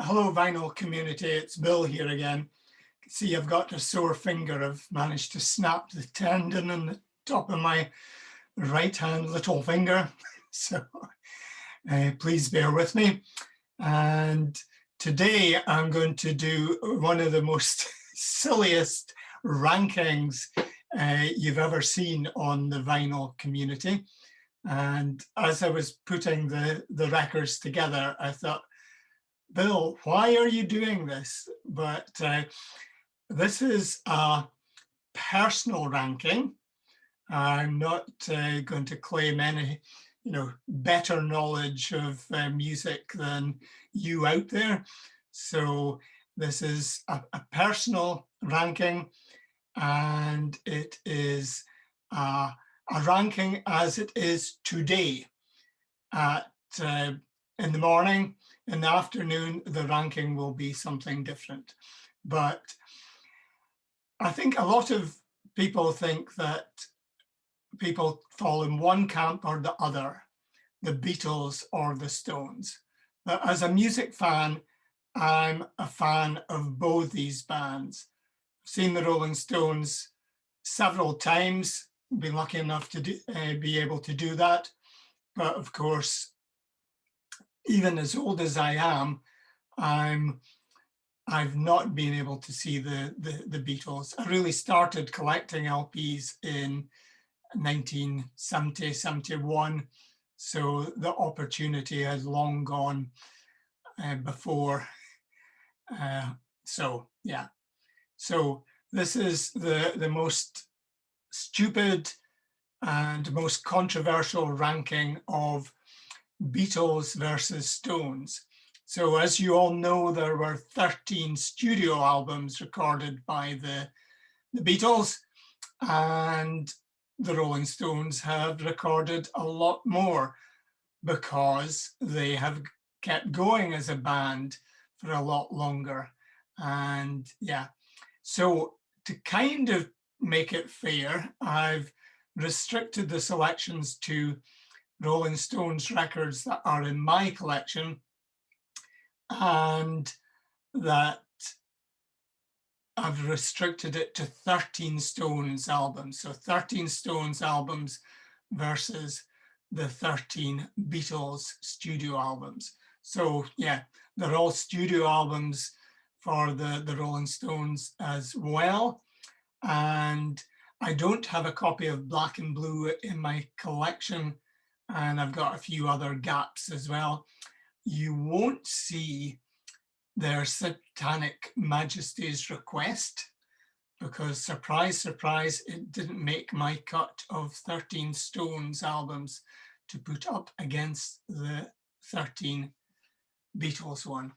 Hello, vinyl community. It's Bill here again. See, I've got a sore finger. I've managed to snap the tendon on the top of my right hand little finger. So please bear with me. And today I'm going to do one of the most silliest rankings you've ever seen on the vinyl community. And as I was putting the records together, I thought, Bill, why are you doing this? But this is a personal ranking. I'm not going to claim any, better knowledge of music than you out there. So this is a personal ranking, and it is a ranking as it is today. At in the morning, in the afternoon, the ranking will be something different. But I think a lot of people think that people fall in one camp or the other, the Beatles or the Stones. But as a music fan, I'm a fan of both these bands. I've seen the Rolling Stones several times, been lucky enough to be able to do that. But of course, even as old as I am, I've not been able to see the Beatles. I really started collecting LPs in 1970, 71. So the opportunity has long gone before. So this is the most stupid and most controversial ranking of Beatles versus Stones. So as you all know, there were 13 studio albums recorded by the Beatles, and the Rolling Stones have recorded a lot more because they have kept going as a band for a lot longer. And so to kind of make it fair, I've restricted the selections to Rolling Stones records that are in my collection, and that I've restricted it to 13 Stones albums. So 13 Stones albums versus the 13 Beatles studio albums. So they're all studio albums for the Rolling Stones as well. And I don't have a copy of Black and Blue in my collection, and I've got a few other gaps as well. You won't see their Satanic Majesty's Request because, surprise, surprise, it didn't make my cut of 13 Stones albums to put up against the 13 Beatles one.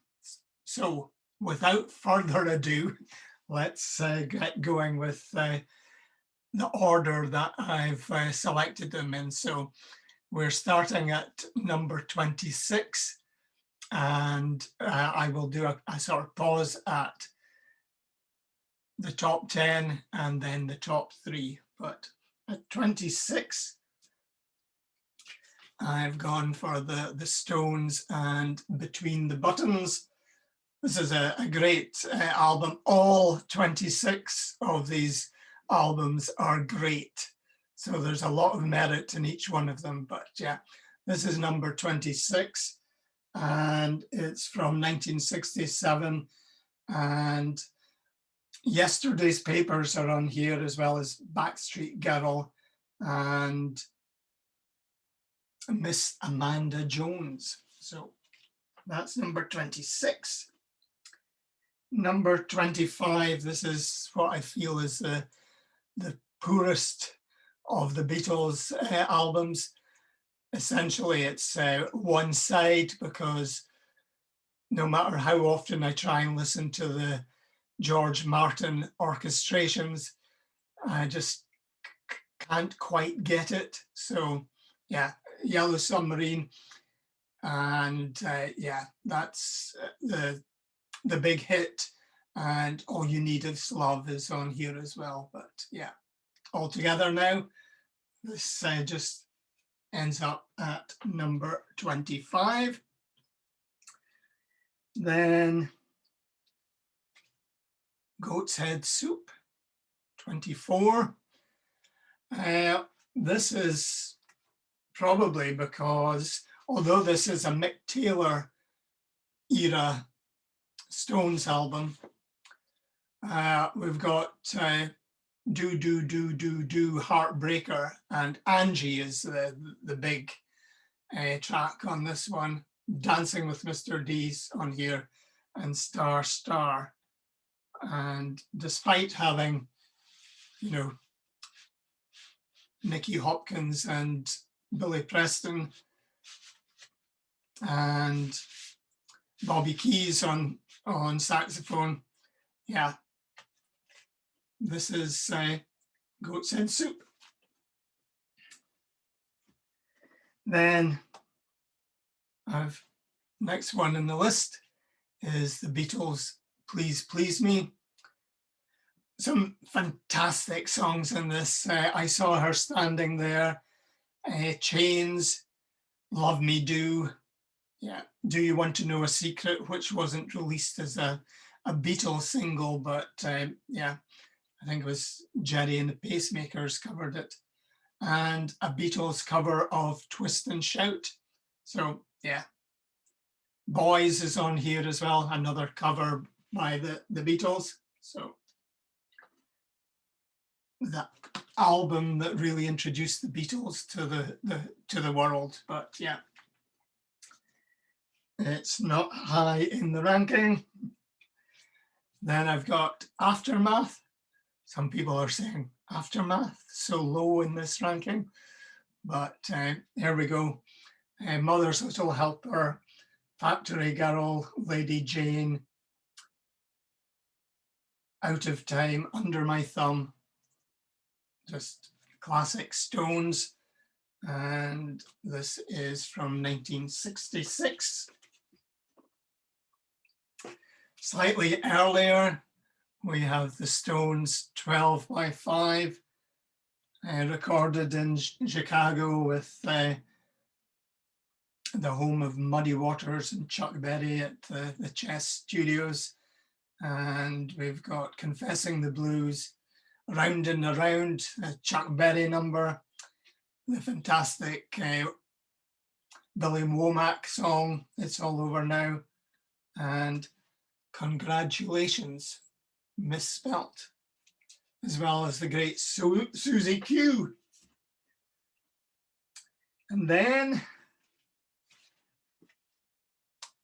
So without further ado, let's get going with the order that I've selected them in. So we're starting at number 26, and I will do a sort of pause at the top 10 and then the top 3. But at 26, I've gone for the Stones and Between the Buttons. This is a great album. All 26 of these albums are great. So there's a lot of merit in each one of them. But this is number 26, and it's from 1967. And Yesterday's Papers are on here, as well as Backstreet Girl and Miss Amanda Jones. So that's number 26. Number 25, this is what I feel is the poorest of the Beatles albums. Essentially, it's one side, because no matter how often I try and listen to the George Martin orchestrations, I just can't quite get it. So Yellow Submarine, and that's the big hit, and All You Need Is Love is on here as well. But all together now, this just ends up at number 25. Then Goat's Head Soup, 24. This is probably because, although this is a Mick Taylor era Stones album, we've got Do, Do, Do, Do, Do, Heartbreaker, and Angie is the big track on this one. Dancing with Mr. D's on here, and Star, Star. And despite having, you know, Nicky Hopkins and Billy Preston and Bobby Keys on saxophone, yeah, this is Goat's Head Soup. Then I've next one in the list is the Beatles' Please Please Me. Some fantastic songs in this. I Saw Her Standing There, Chains, Love Me Do, yeah, Do You Want to Know a Secret, which wasn't released as a Beatles single, but yeah, I think it was Jerry and the Pacemakers covered it, and a Beatles cover of Twist and Shout. So yeah, Boys is on here as well, another cover by the Beatles. So that album that really introduced the Beatles to the world. But yeah, it's not high in the ranking. Then I've got Aftermath. Some people are saying Aftermath so low in this ranking, but here we go. Mother's Little Helper, Factory Girl, Lady Jane, Out of Time, Under My Thumb, just classic Stones. And this is from 1966. Slightly earlier, we have the Stones 12 by 5, recorded in Chicago with the home of Muddy Waters and Chuck Berry at the Chess Studios. And we've got Confessing the Blues, Round and Around, a Chuck Berry number, the fantastic Billy Womack song, It's All Over Now, and Congratulations, Misspelt, as well as the great Susie Q. And then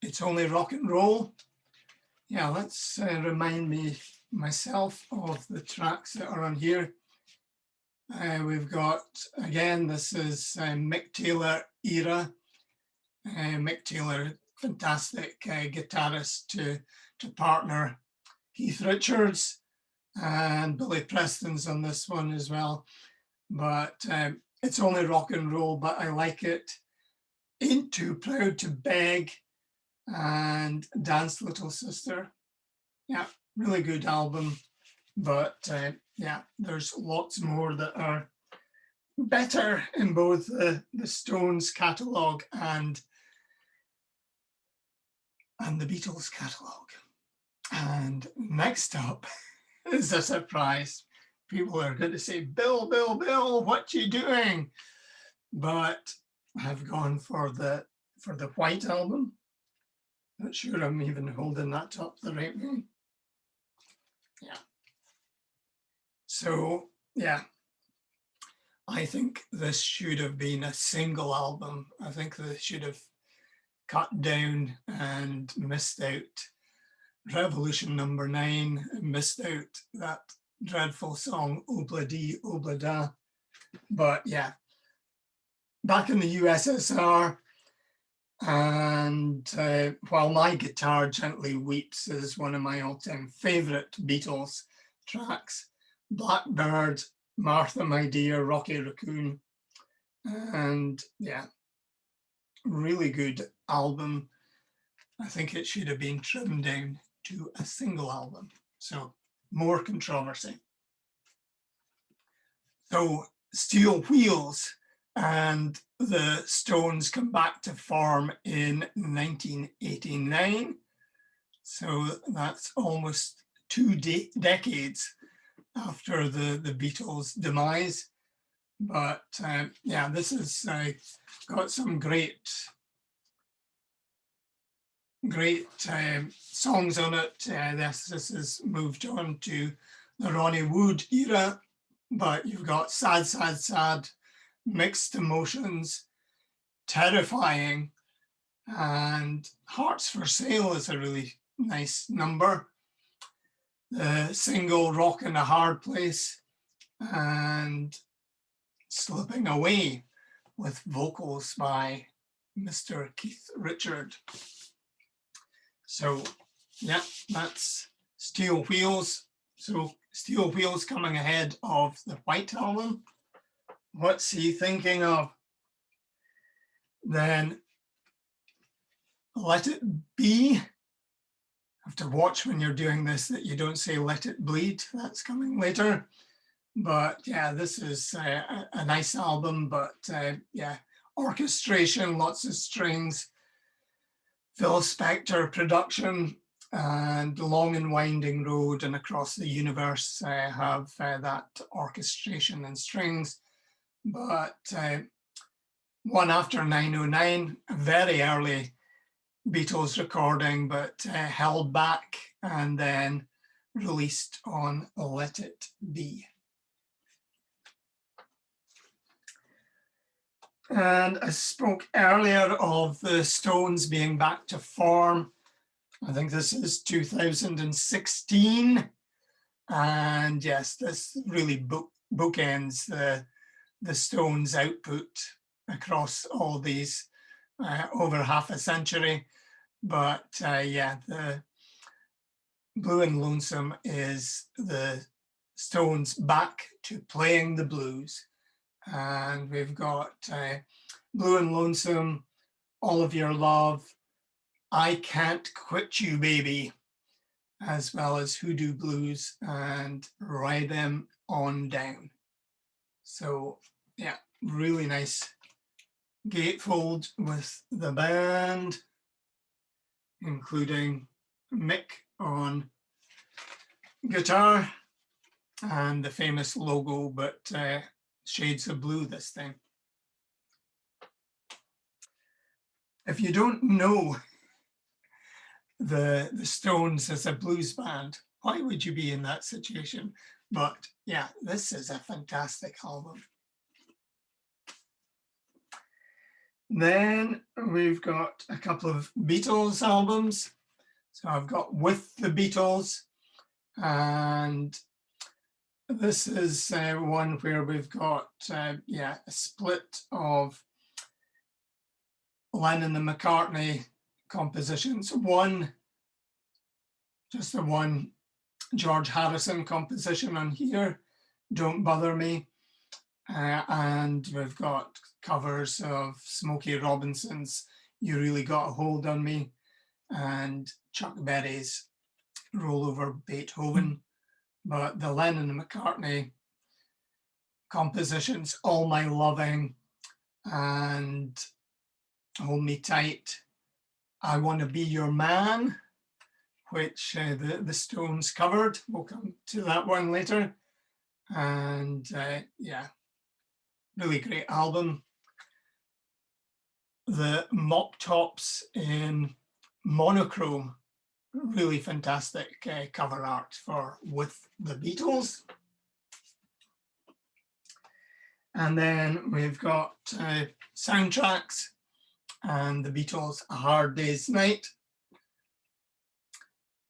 It's Only Rock and Roll. Yeah, let's remind myself of the tracks that are on here. We've got, again, this is Mick Taylor era. Mick Taylor, fantastic guitarist to partner Keith Richards, and Billy Preston's on this one as well. But It's Only Rock and Roll, but I like it. Ain't Too Proud to Beg, and Dance Little Sister. Yeah, really good album. But yeah, there's lots more that are better in both the Stones catalogue and the Beatles catalogue. And next up is a surprise. People are going to say, Bill, Bill, Bill, what you doing? But I've gone for the White Album. Not sure I'm even holding that up the right way. Yeah. So yeah, I think this should have been a single album. I think they should have cut down and missed out Revolution Number 9, missed out that dreadful song Obla Di Obla Da. But yeah, back in the USSR, and While My Guitar Gently Weeps is one of my all-time favorite Beatles tracks. Blackbird, Martha My Dear, Rocky Raccoon, and yeah, really good album. I think it should have been trimmed down to a single album. So more controversy. So Steel Wheels and the Stones come back to form in 1989. So that's almost 2 decades after the Beatles' demise. But yeah, this has got some great songs on it. This has moved on to the Ronnie Wood era, but you've got Sad, Sad, Sad, Mixed Emotions, Terrifying, and Hearts for Sale is a really nice number. The single Rock in a Hard Place and Slipping Away with vocals by Mr. Keith Richard. So yeah, that's Steel Wheels. So Steel Wheels coming ahead of the White Album. What's he thinking of? Then Let It Be. Have to watch when you're doing this that you don't say Let It Bleed. That's coming later. But yeah, this is a nice album, but yeah, orchestration, lots of strings, Phil Spector production, and Long and Winding Road and Across the Universe have that orchestration and strings. But One After 909, a very early Beatles recording, but held back and then released on Let It Be. And I spoke earlier of the Stones being back to form. I think this is 2016. And yes, this really bookends the Stones output across all these over half a century. But yeah, the Blue and Lonesome is the Stones back to playing the blues. And we've got Blue and Lonesome, All of Your Love, I Can't Quit You, Baby, as well as Hoodoo Blues and Ride Them On Down. So yeah, really nice gatefold with the band, including Mick on guitar and the famous logo, but shades of blue this time. If you don't know the Stones as a blues band, why would you be in that situation? But yeah, this is a fantastic album. Then we've got a couple of Beatles albums. So I've got With the Beatles, and this is one where we've got yeah, a split of Lennon and McCartney compositions. Just the one George Harrison composition on here, Don't Bother Me. And we've got covers of Smokey Robinson's You Really Got a Hold on Me and Chuck Berry's Roll Over Beethoven. But the Lennon and McCartney compositions, All My Loving and Hold Me Tight, I Want to Be Your Man, which the Stones covered. We'll come to that one later. And yeah, really great album. The Mop Tops in monochrome, really fantastic cover art for With the Beatles. And then we've got soundtracks and the Beatles' A Hard Day's Night.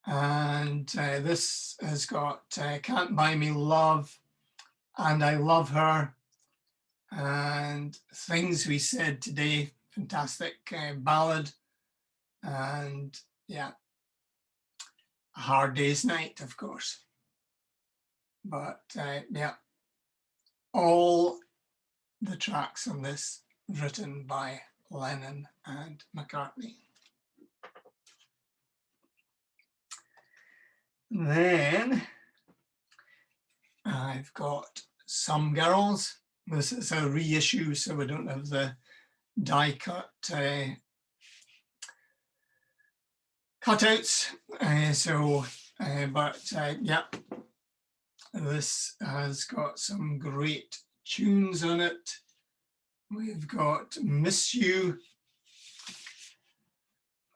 And this has got Can't Buy Me Love and I Love Her and Things We Said Today, fantastic ballad. And yeah, A Hard Day's Night, of course. But yeah, all the tracks on this written by Lennon and McCartney. Then I've got Some Girls. This is a reissue, so we don't have the die cut cutouts. Yeah, this has got some great tunes on it. We've got Miss You,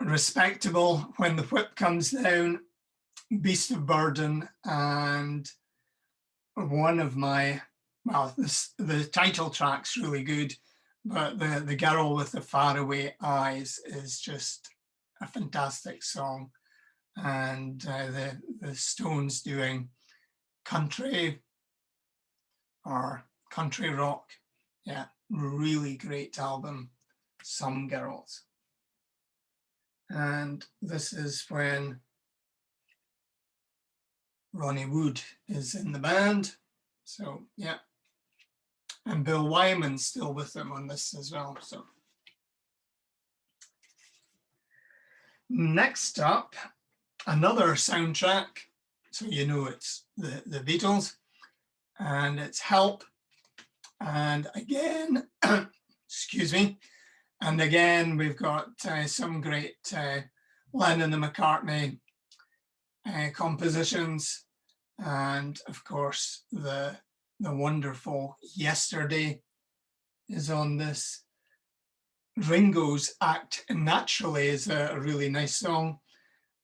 Respectable, When the Whip Comes Down, Beast of Burden, and one of my, well, the title track's really good, but the Girl with the Faraway Eyes is just a fantastic song. And the Stones doing country or country rock. Yeah, really great album, Some Girls. And this is when Ronnie Wood is in the band. So yeah, and Bill Wyman's still with them on this as well. So next up, another soundtrack. So you know it's the Beatles, and it's Help. And again, excuse me, and again we've got some great Lennon and McCartney compositions, and of course the wonderful Yesterday is on this. Ringo's Act Naturally is a really nice song,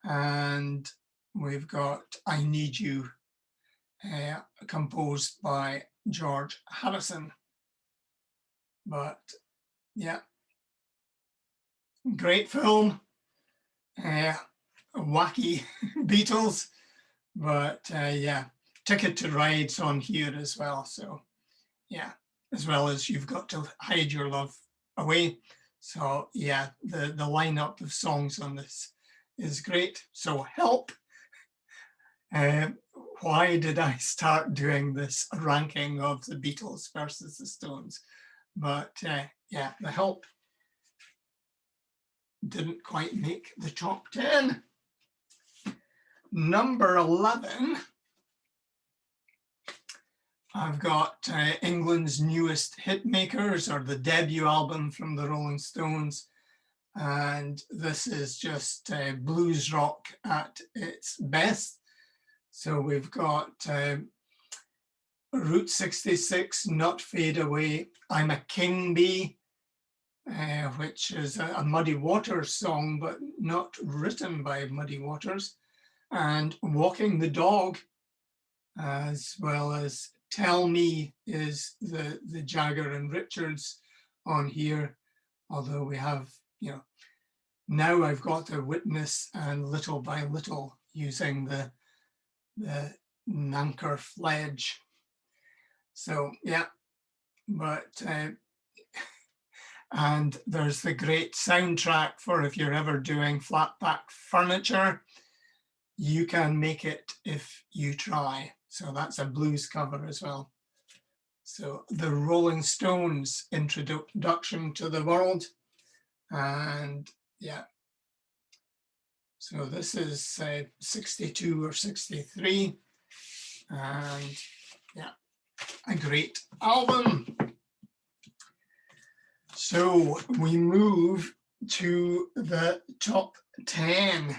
and we've got I Need You, composed by George Harrison. But yeah, great film, wacky Beatles, but yeah, Ticket to Ride's on here as well. So yeah, as well as You've Got to Hide Your Love Away. So yeah, the lineup of songs on this is great. So Help. Why did I start doing this ranking of the Beatles versus the Stones? But yeah, the Help didn't quite make the top 10. Number 11, I've got England's Newest Hitmakers, or the debut album from the Rolling Stones. And this is just blues rock at its best. So we've got Route 66, Not Fade Away, I'm a King Bee, which is a Muddy Waters song, but not written by Muddy Waters, and Walking the Dog, as well as Tell Me is the Jagger and Richards on here, although we have, you know, Now I've Got to Witness and Little by Little using the Nanker Fledge. So yeah, but and there's the great soundtrack for if you're ever doing flatback furniture, You Can Make It If You Try. So that's a blues cover as well. So the Rolling Stones Introduction to the World. And yeah, so this is 62 or 63. And yeah, a great album. So we move to the top 10.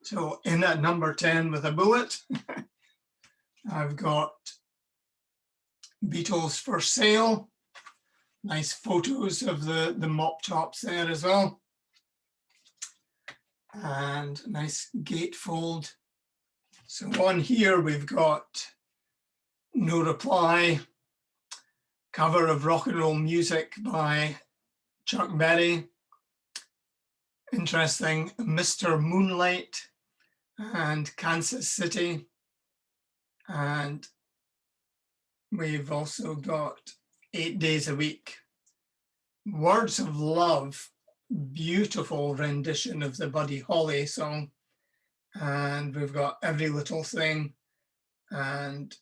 So in at number 10 with a bullet, I've got Beatles For Sale. Nice photos of the mop tops there as well. And nice gatefold. So on here we've got No Reply, cover of Rock and Roll Music by Chuck Berry. Interesting, Mr. Moonlight and Kansas City. And we've also got 8 Days a Week. Words of Love, beautiful rendition of the Buddy Holly song. And we've got Every Little Thing. And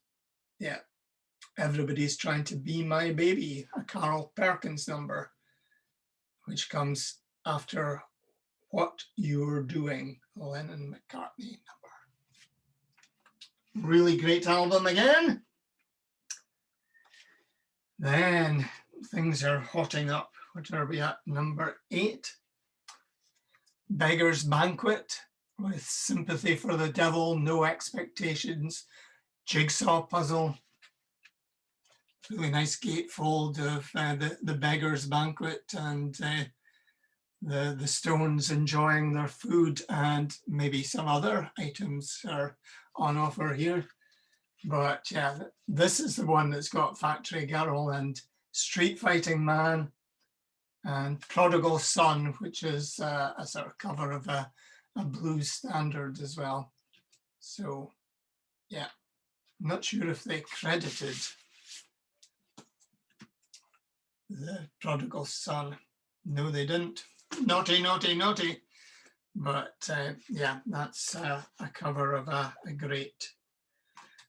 yeah, Everybody's Trying to Be My Baby, a Carl Perkins number, which comes after What You're Doing, a Lennon McCartney number. Really great album again. Then things are hotting up. What are we at? Number 8. Beggar's Banquet with Sympathy for the Devil, No Expectations, Jigsaw Puzzle. Really nice gatefold of the Beggar's Banquet and the Stones enjoying their food, and maybe some other items are on offer here. But yeah, this is the one that's got Factory Girl and Street Fighting Man and Prodigal Son, which is a sort of cover of a blues standard as well. So yeah, I'm not sure if they credited the Prodigal Son. No, they didn't. Naughty, naughty, naughty. But yeah, that's a cover of a great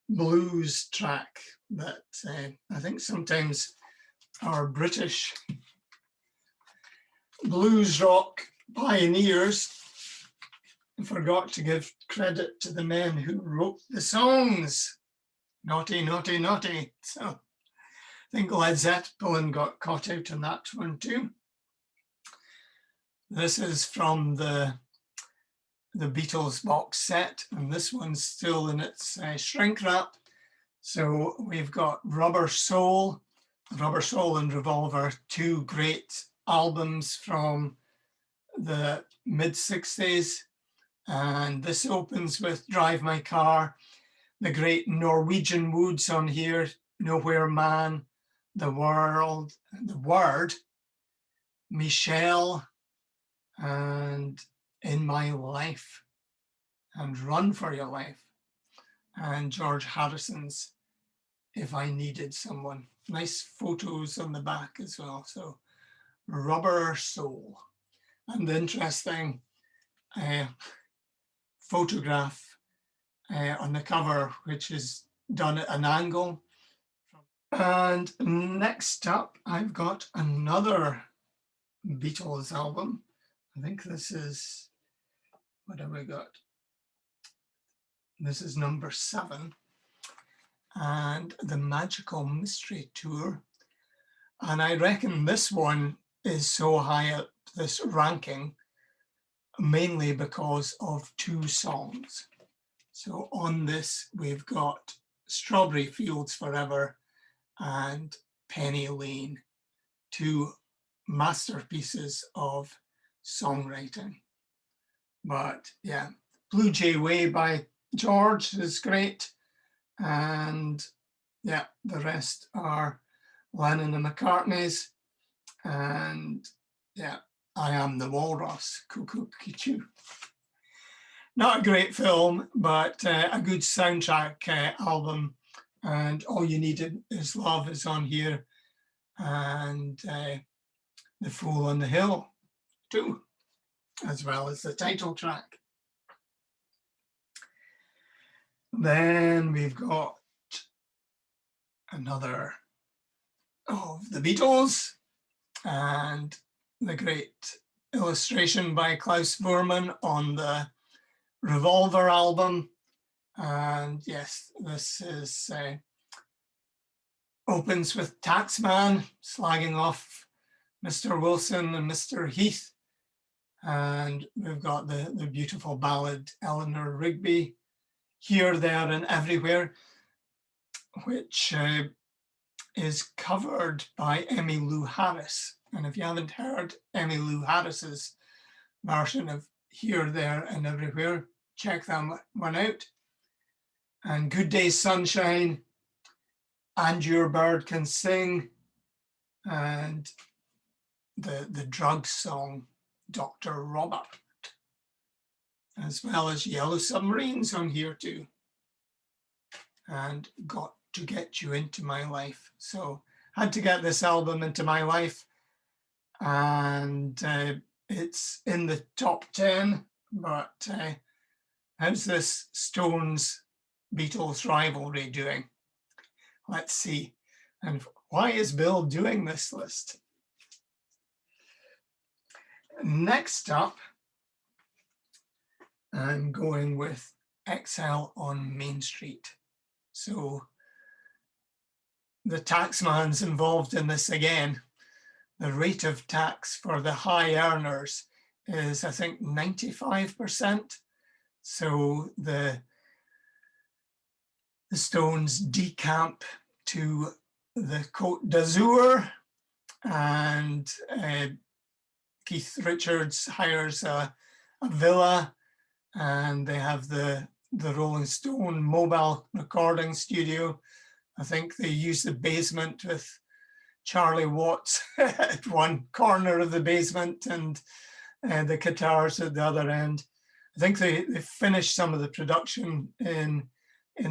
blues track that I think sometimes our British blues rock pioneers forgot to give credit to the men who wrote the songs. Naughty, naughty, naughty. So I think Led Zeppelin got caught out on that one too. This is from the Beatles box set, and this one's still in its shrink wrap. So we've got Rubber Soul and Revolver, two great albums from the mid-60s. And this opens with Drive My Car, the great Norwegian Woods on here, Nowhere Man, The World, The Word, Michelle, and In My Life, and Run for Your Life, and George Harrison's If I Needed Someone. Nice photos on the back as well. So Rubber Soul. And the interesting photograph on the cover, which is done at an angle. And next up, I've got another Beatles album. I think this is, what have we got? This is number 7. And the Magical Mystery Tour. And I reckon this one is so high up this ranking mainly because of 2 songs. So on this, we've got Strawberry Fields Forever and Penny Lane, 2 masterpieces of songwriting. But yeah, Blue Jay Way by George is great. And yeah, the rest are Lennon and McCartney's. And yeah, I Am the Walrus, Cuckoo Choo. Not a great film, but a good soundtrack album. And All You Need Is Love is on here. And The Fool on the Hill too, as well as the title track. Then we've got another of the Beatles and the great illustration by Klaus Voormann on the Revolver album. And yes, this is opens with Taxman slagging off Mr. Wilson and Mr. Heath. And we've got the beautiful ballad Eleanor Rigby, Here, There and Everywhere, which is covered by Emmylou Harris. And if you haven't heard Emmylou Harris's version of Here, There and Everywhere, check that one out. And Good Day Sunshine, And Your Bird Can Sing, and the drug song, Dr. Robert, as well as Yellow Submarines on here too. And Got to Get You Into My Life. So had to get this album into my life, and it's in the top 10, but how's this Stones Beatles rivalry doing? Let's see. And why is Bill doing this list? Next up, I'm going with Exile on Main Street. So the taxman's involved in this again. The rate of tax for the high earners is, I think, 95%. So the Stones decamp to the Côte d'Azur, and Keith Richards hires a villa, and they have the Rolling Stone mobile recording studio. I think they use the basement with Charlie Watts at one corner of the basement and the guitars at the other end. I think they finished some of the production in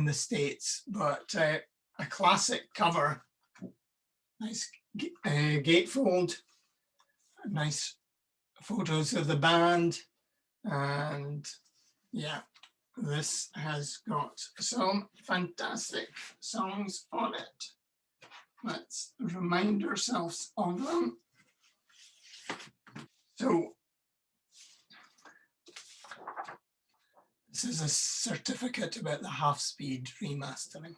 the States, but a classic cover. Nice gatefold, nice photos of the band, and yeah, this has got some fantastic songs on it. Let's remind ourselves of them. So this is a certificate about the half-speed remastering.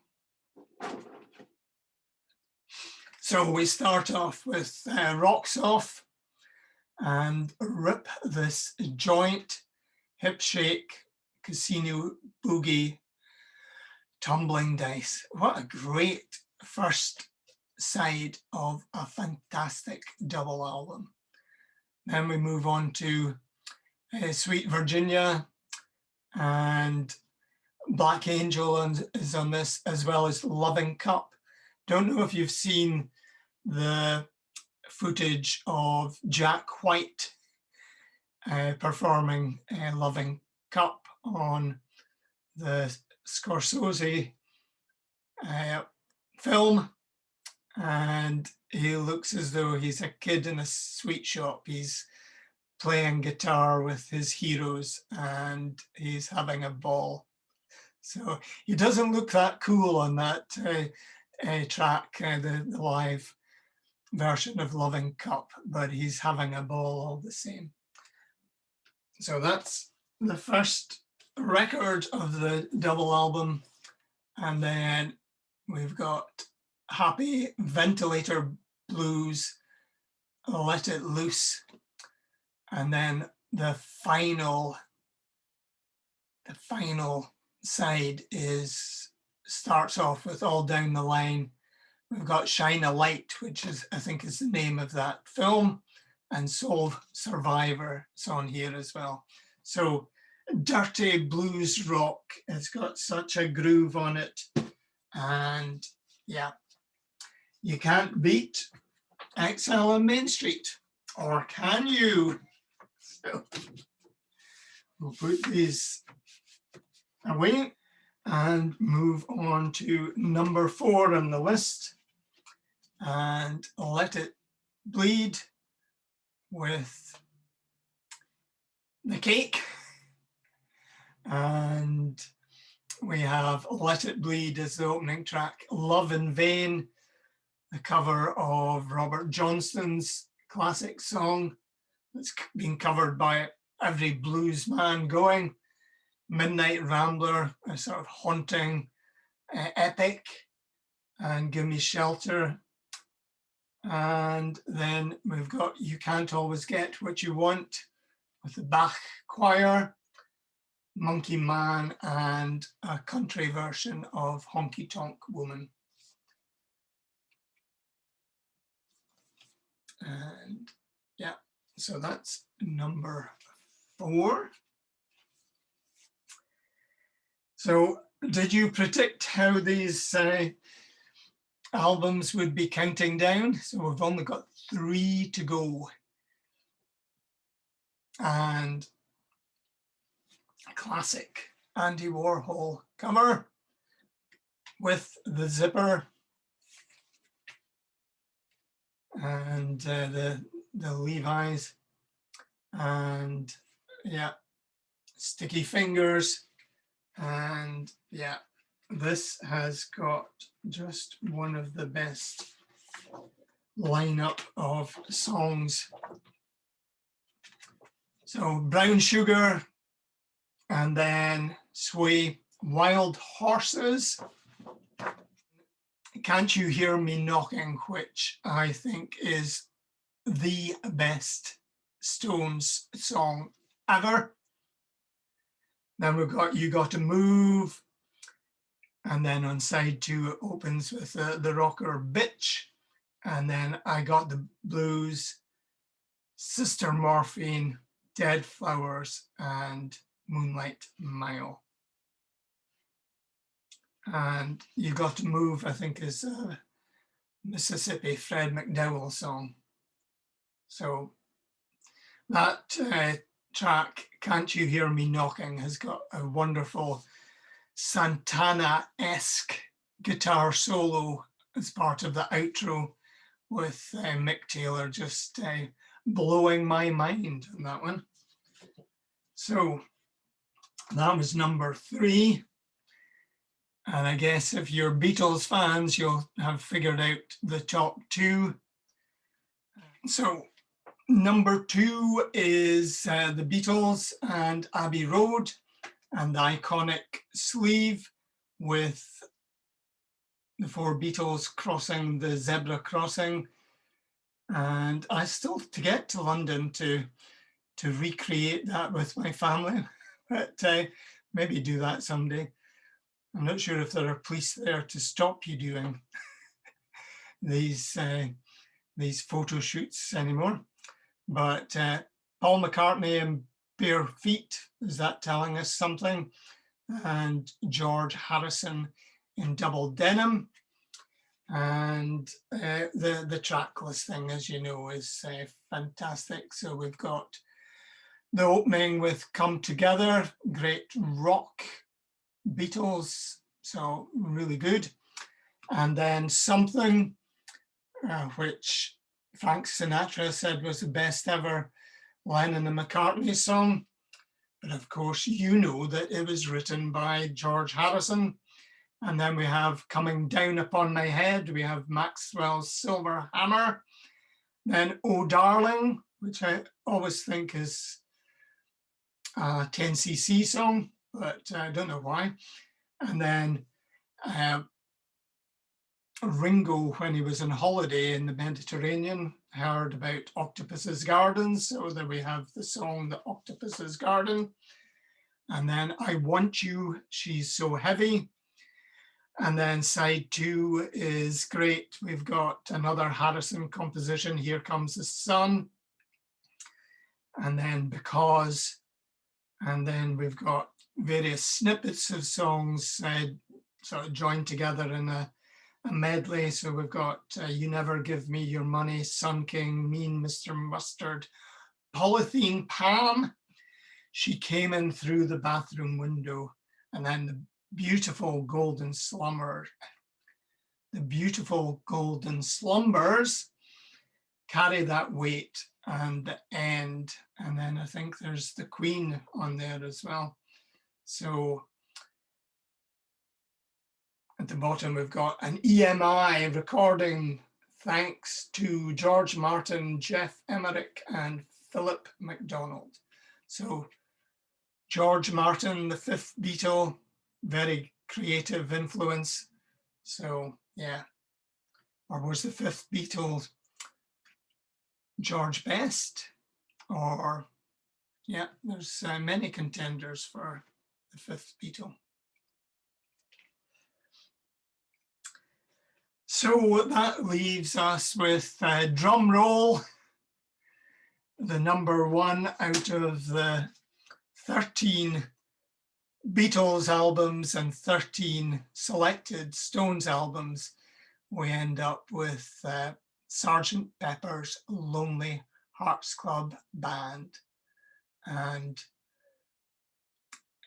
So we start off with Rocks Off and Rip This Joint, Hip Shake, Casino Boogie, Tumbling Dice. What a great first side of a fantastic double album. Then we move on to Sweet Virginia, and Black Angel is on this, as well as Loving Cup. Don't know if you've seen the footage of Jack White performing Loving Cup on the Scorsese film, and he looks as though he's a kid in a sweet shop. He's playing guitar with his heroes and he's having a ball. So he doesn't look that cool on that track, the live version of Loving Cup, but he's having a ball all the same. So that's the first record of the double album. And then we've got Happy Ventilator Blues, Let It Loose. And then the final side starts off with All Down the Line. We've got Shine a Light, which is, I think, is the name of that film, and Soul Survivor is on here as well. So dirty blues rock. It's got such a groove on it, and yeah, you can't beat Exile on Main Street, or can you? So we'll put these away and move on to number 4 on the list, and Let It Bleed with The Cake. And we have Let It Bleed as the opening track, Love in Vain, the cover of Robert Johnston's classic song that's been covered by every blues man going, Midnight Rambler, a sort of haunting epic, and Give Me Shelter. And then we've got You Can't Always Get What You Want with the Bach Choir, Monkey Man, and a country version of Honky Tonk Woman. And yeah, so that's number 4. So did you predict how these albums would be counting down? So we've only got 3 to go. And a classic Andy Warhol cover with the zipper and the Levi's, and yeah, Sticky Fingers. And yeah, this has got just one of the best lineup of songs. So Brown Sugar, and then Sway, Wild Horses, Can't You Hear Me Knocking, which I think is the best Stones song ever. Then we've got You Got to Move. And then on side 2, it opens with the rocker Bitch. And then I Got the Blues, Sister Morphine, Dead Flowers, and Moonlight Mile. And You Got to Move, I think, is a Mississippi Fred McDowell song. So that track, Can't You Hear Me Knocking, has got a wonderful Santana-esque guitar solo as part of the outro, with Mick Taylor just blowing my mind on that one. So that was number 3. And I guess if you're Beatles fans, you'll have figured out the top 2. So number 2 is the Beatles and Abbey Road, and the iconic sleeve with the 4 Beatles crossing the zebra crossing. And I still have to get to London to recreate that with my family, but maybe do that someday. I'm not sure if there are police there to stop you doing these photo shoots anymore. But Paul McCartney in Bare Feet, is that telling us something? And George Harrison in Double Denim. And the track listing, as you know, is fantastic. So we've got the opening with Come Together, great rock Beatles, so really good. And then Something, which Frank Sinatra said was the best ever Lennon and McCartney song. But of course, you know that it was written by George Harrison. And then we have Coming Down Upon My Head. We have Maxwell's Silver Hammer. Then Oh Darling, which I always think is a 10cc song, but I don't know why. And then Ringo, when he was on holiday in the Mediterranean, heard about Octopus's Gardens. So there we have the song, The Octopus's Garden. And then I Want You, She's So Heavy. And then side 2 is great. We've got another Harrison composition, Here Comes the Sun. And then Because. And then we've got various snippets of songs sort of joined together in a medley. So we've got You Never Give Me Your Money, Sun King, Mean Mr. Mustard, Polythene Pam, She Came In Through the Bathroom Window, and then the beautiful Golden Slumber. The beautiful Golden Slumbers, Carry That Weight, and The End. And then I think there's the Queen on there as well. So at the bottom, we've got an EMI recording, thanks to George Martin, Jeff Emmerich, and Philip MacDonald. So George Martin, the 5th Beatle, very creative influence. So yeah, or was the 5th Beatle George Best? Or yeah, there's many contenders for the 5th Beatle. So that leaves us with drum roll, the number 1 out of the 13 Beatles albums and 13 selected Stones albums. We end up with Sgt. Pepper's Lonely Hearts Club Band, and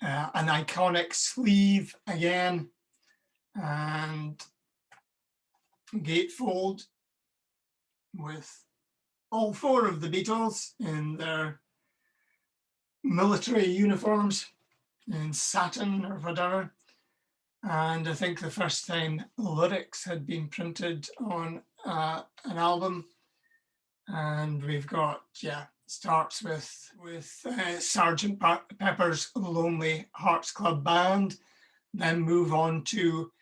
an iconic sleeve again, and gatefold with all 4 of the Beatles in their military uniforms in satin or whatever. And I think the first time lyrics had been printed on an album. And we've got, yeah, starts with Sgt. Pepper's Lonely Hearts Club Band, then move on to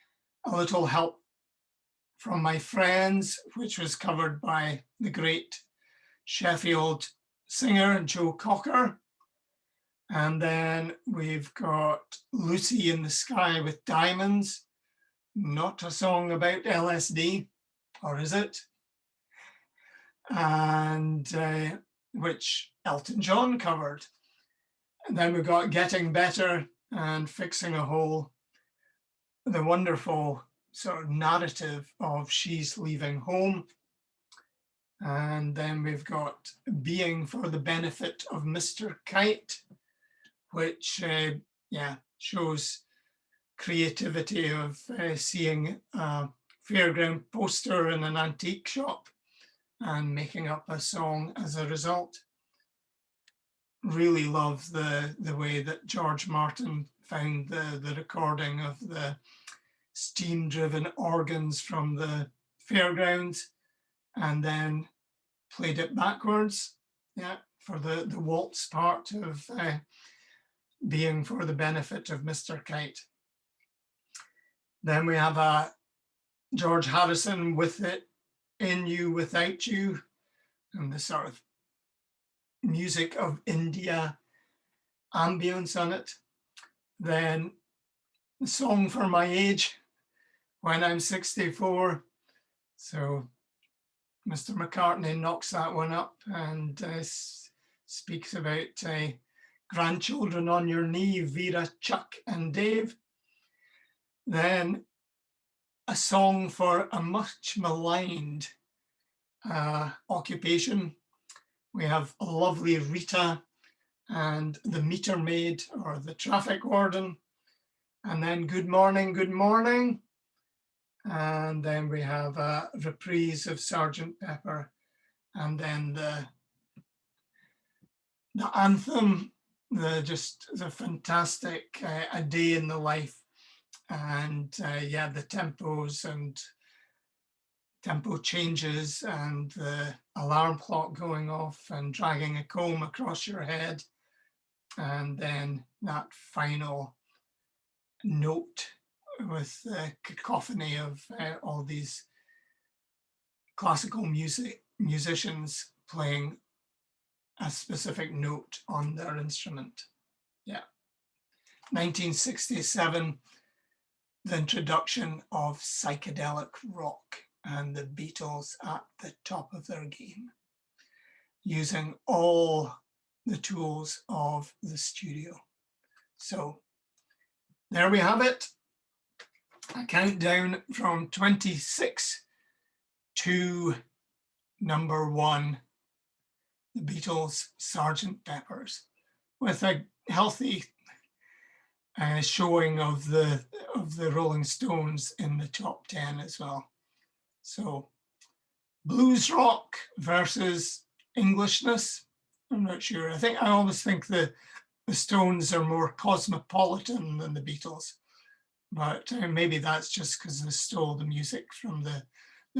A Little Help from My Friends, which was covered by the great Sheffield singer Joe Cocker. And then we've got Lucy in the Sky with Diamonds, not a song about LSD, or is it? And which Elton John covered. And then we've got Getting Better and Fixing a Hole, the wonderful sort of narrative of She's Leaving Home. And then we've got Being for the Benefit of Mr. Kite, which shows creativity of seeing a fairground poster in an antique shop and making up a song as a result. Really love the way that George Martin found the recording of the steam-driven organs from the fairgrounds and then played it backwards, for the waltz part of Being for the Benefit of Mr. Kite. Then we have a George Harrison with it, In You Without You, and the sort of music of India ambience on it. Then the Song for My Age, When I'm 64. So Mr. McCartney knocks that one up and speaks about grandchildren on your knee, Vera, Chuck and Dave. Then a song for a much maligned occupation. We have a lovely Rita and the meter maid or the traffic warden. And then Good Morning, Good Morning. And then we have a reprise of Sergeant Pepper. And then the anthem, the fantastic A Day in the Life. And the tempos and tempo changes and the alarm clock going off and dragging a comb across your head. And then that final note with the cacophony of all these classical musicians playing a specific note on their instrument. 1967, the introduction of psychedelic rock and the Beatles at the top of their game, using all the tools of the studio. So there we have it. A countdown from 26 to number 1, the Beatles' Sgt. Pepper's, with a healthy showing of the Rolling Stones in the top 10 as well. So blues rock versus Englishness, I'm not sure. I always think the Stones are more cosmopolitan than the Beatles, but maybe that's just because they stole the music from the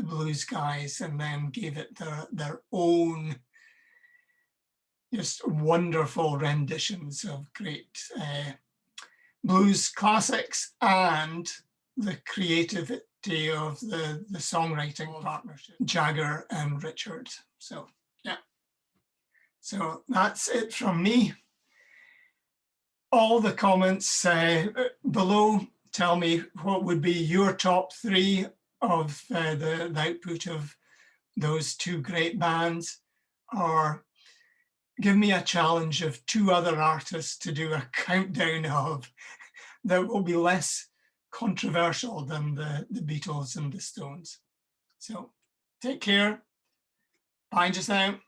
blues guys and then gave it their own just wonderful renditions of great blues classics and the creativity of the songwriting partnership, Jagger and Richard. So so that's it from me. All the comments below tell me what would be your top 3 of the output of those 2 great bands, or give me a challenge of 2 other artists to do a countdown of that will be less controversial than the Beatles and the Stones. So take care. Bye just now.